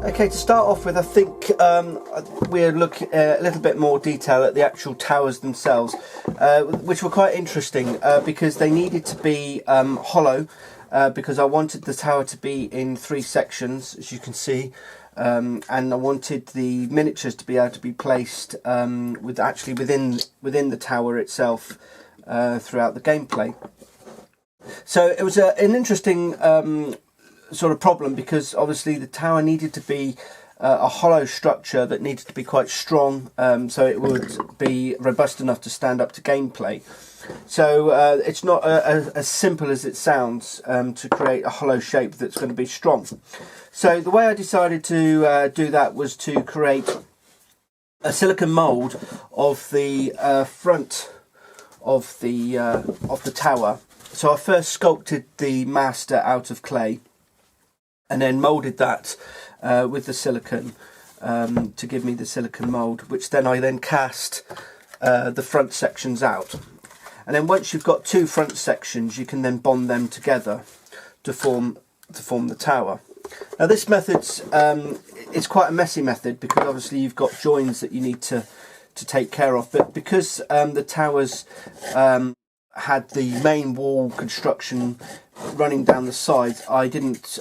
Okay, to start off with, I think we're looking a little bit more detail at the actual towers themselves, which were quite interesting because they needed to be hollow, because I wanted the tower to be in 3 sections, as you can see, and I wanted the miniatures to be able to be placed within the tower itself throughout the gameplay. So it was an interesting sort of problem, because obviously the tower needed to be a hollow structure that needed to be quite strong, so it would be robust enough to stand up to gameplay. So it's not as simple as it sounds to create a hollow shape that's going to be strong. So the way I decided to do that was to create a silicon mould of the front of the tower. So I first sculpted the master out of clay, and then moulded that with the silicon to give me the silicon mould, which I then cast the front sections out. And then once you've got 2 front sections, you can then bond them together to form the tower. Now this method's it's quite a messy method, because obviously you've got joins that you need to take care of, but because the towers had the main wall construction running down the sides, I didn't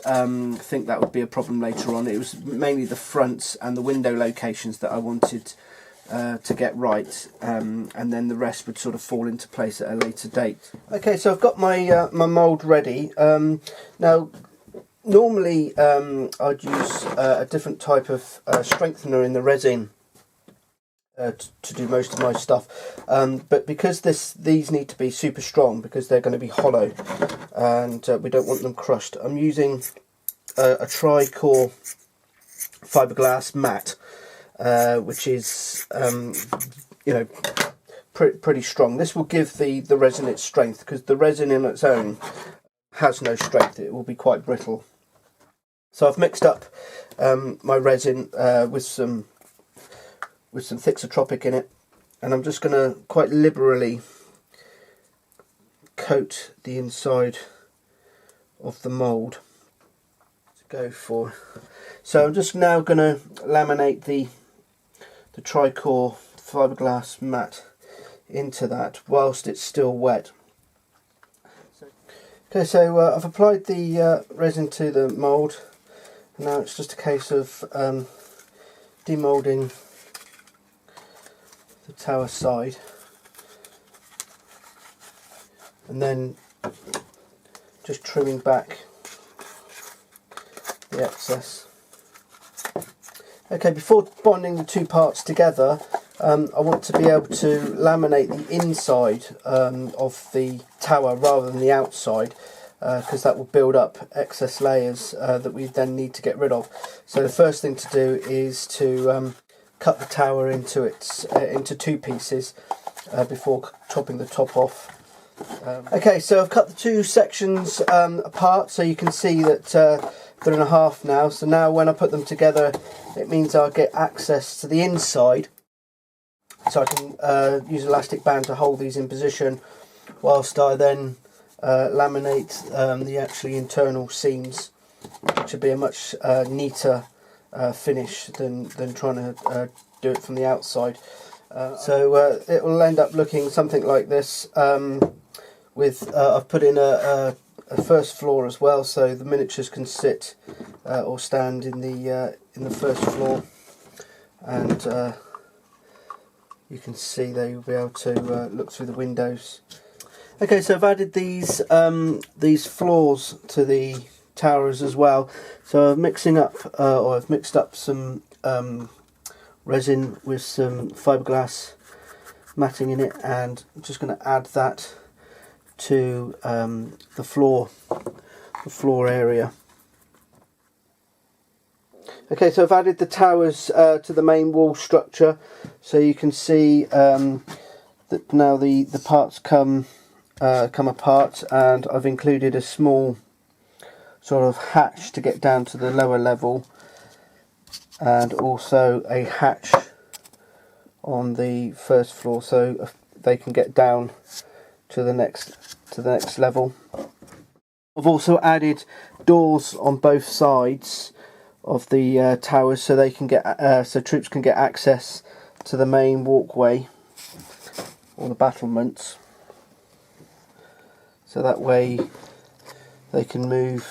think that would be a problem later on. It was mainly the fronts and the window locations that I wanted to get right, and then the rest would sort of fall into place at a later date. Okay, so I've got my my mould ready. Now normally I'd use a different type of strengthener in the resin to do most of my stuff, but because these need to be super strong, because they're going to be hollow and we don't want them crushed, I'm using a tri-core fiberglass mat, which is pretty strong. This will give the resin its strength, because the resin in its own has no strength. It will be quite brittle. So I've mixed up my resin with some Thixotropic in it, and I'm just going to quite liberally coat the inside of the mould to go for. So I'm just now going to laminate the tri-core fiberglass mat into that whilst it's still wet. Okay, so I've applied the resin to the mould. Now it's just a case of demoulding the tower side, and then just trimming back the excess. Okay, before bonding the 2 parts together, I want to be able to laminate the inside of the tower rather than the outside, because that will build up excess layers that we then need to get rid of. So the first thing to do is to cut the tower into 2 pieces before chopping the top off. Okay, so I've cut the 2 sections apart, so you can see that they're in a half now. So now when I put them together, it means I'll get access to the inside, so I can use elastic band to hold these in position, whilst I then laminate the actually internal seams, which will be a much neater finish than trying to do it from the outside. So it will end up looking something like this. I've put in a first floor as well, so the miniatures can sit or stand in the first floor, and you can see they will be able to look through the windows. Okay, so I've added these floors to the towers as well. So I'm mixing up, or I've mixed up some resin with some fiberglass matting in it, and I'm just going to add that to the floor area. Okay, so I've added the towers to the main wall structure, so you can see that now the parts come apart, and I've included a small sort of hatch to get down to the lower level, and also a hatch on the first floor, so they can get down to the next level. I've also added doors on both sides towers, so they can get so troops can get access to the main walkway or the battlements. So that way they can move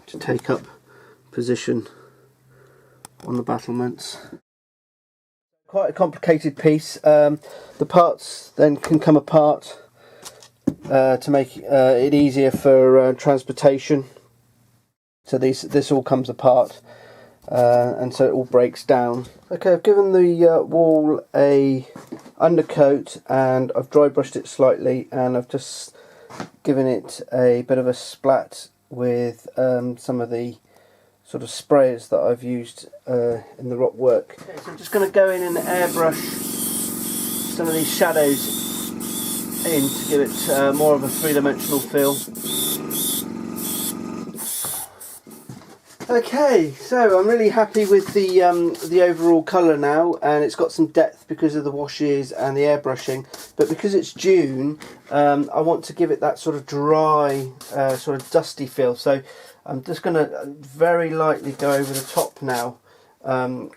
to take up position on the battlements. Quite a complicated piece. The parts then can come apart to make it easier for transportation. So this all comes apart, and so it all breaks down. Okay, I've given the wall a undercoat and I've dry brushed it slightly, and I've just given it a bit of a splat with some of the sort of sprayers that I've used in the rock work. Okay, so I'm just going to go in and airbrush some of these shadows in to give it more of a three-dimensional feel. Okay, so I'm really happy with the overall colour now, and it's got some depth because of the washes and the airbrushing. But because it's Dune, I want to give it that sort of dry, sort of dusty feel. So I'm just going to very lightly go over the top now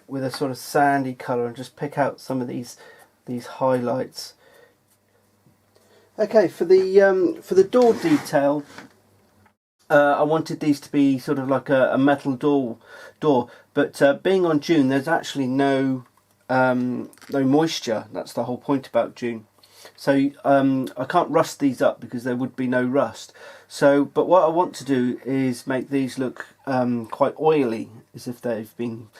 with a sort of sandy colour and just pick out some of these highlights. Okay, for the door detail, I wanted these to be sort of like a metal door, but being on Dune, there's actually no moisture. That's the whole point about Dune. So I can't rust these up because there would be no rust. So, but what I want to do is make these look quite oily, as if they've been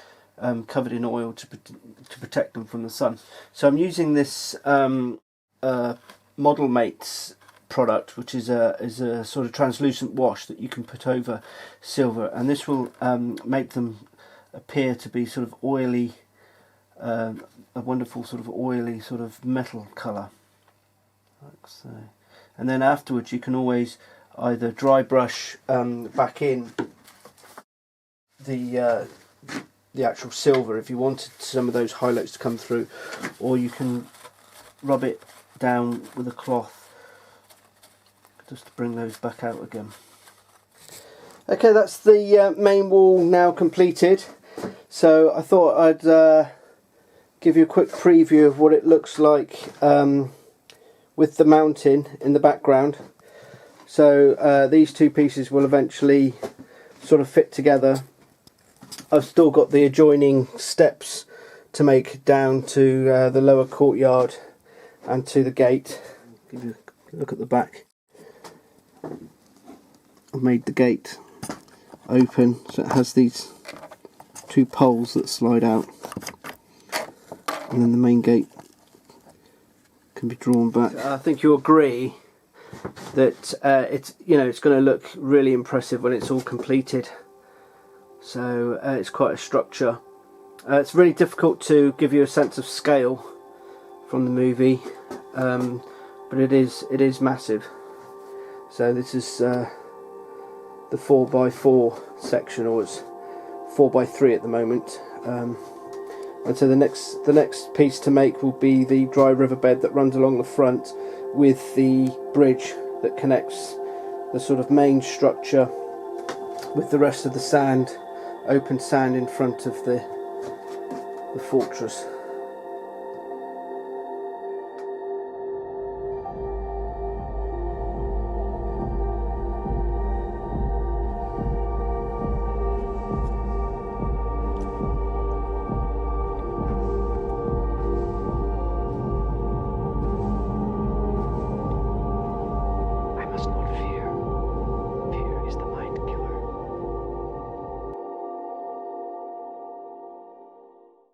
covered in oil to protect them from the sun. So I'm using this Model Mates product, which is a sort of translucent wash that you can put over silver, and this will make them appear to be sort of oily, a wonderful sort of oily sort of metal colour, like so. And then afterwards you can always either dry brush back in the actual silver if you wanted some of those highlights to come through, or you can rub it down with a cloth just to bring those back out again. Okay, that's the main wall now completed. So I thought I'd give you a quick preview of what it looks like with the mountain in the background. So these two pieces will eventually sort of fit together. I've still got the adjoining steps to make down to the lower courtyard and to the gate. Give you a look at the back. I've made the gate open so it has these two poles that slide out, and then the main gate can be drawn back. I think you'll agree that it's going to look really impressive when it's all completed. So it's quite a structure. It's really difficult to give you a sense of scale from the movie, but it is massive. So this is the 4x4 section, or it's 4x3 at the moment. And so the next piece to make will be the dry riverbed that runs along the front, with the bridge that connects the sort of main structure with the rest of the sand, open sand in front of the fortress.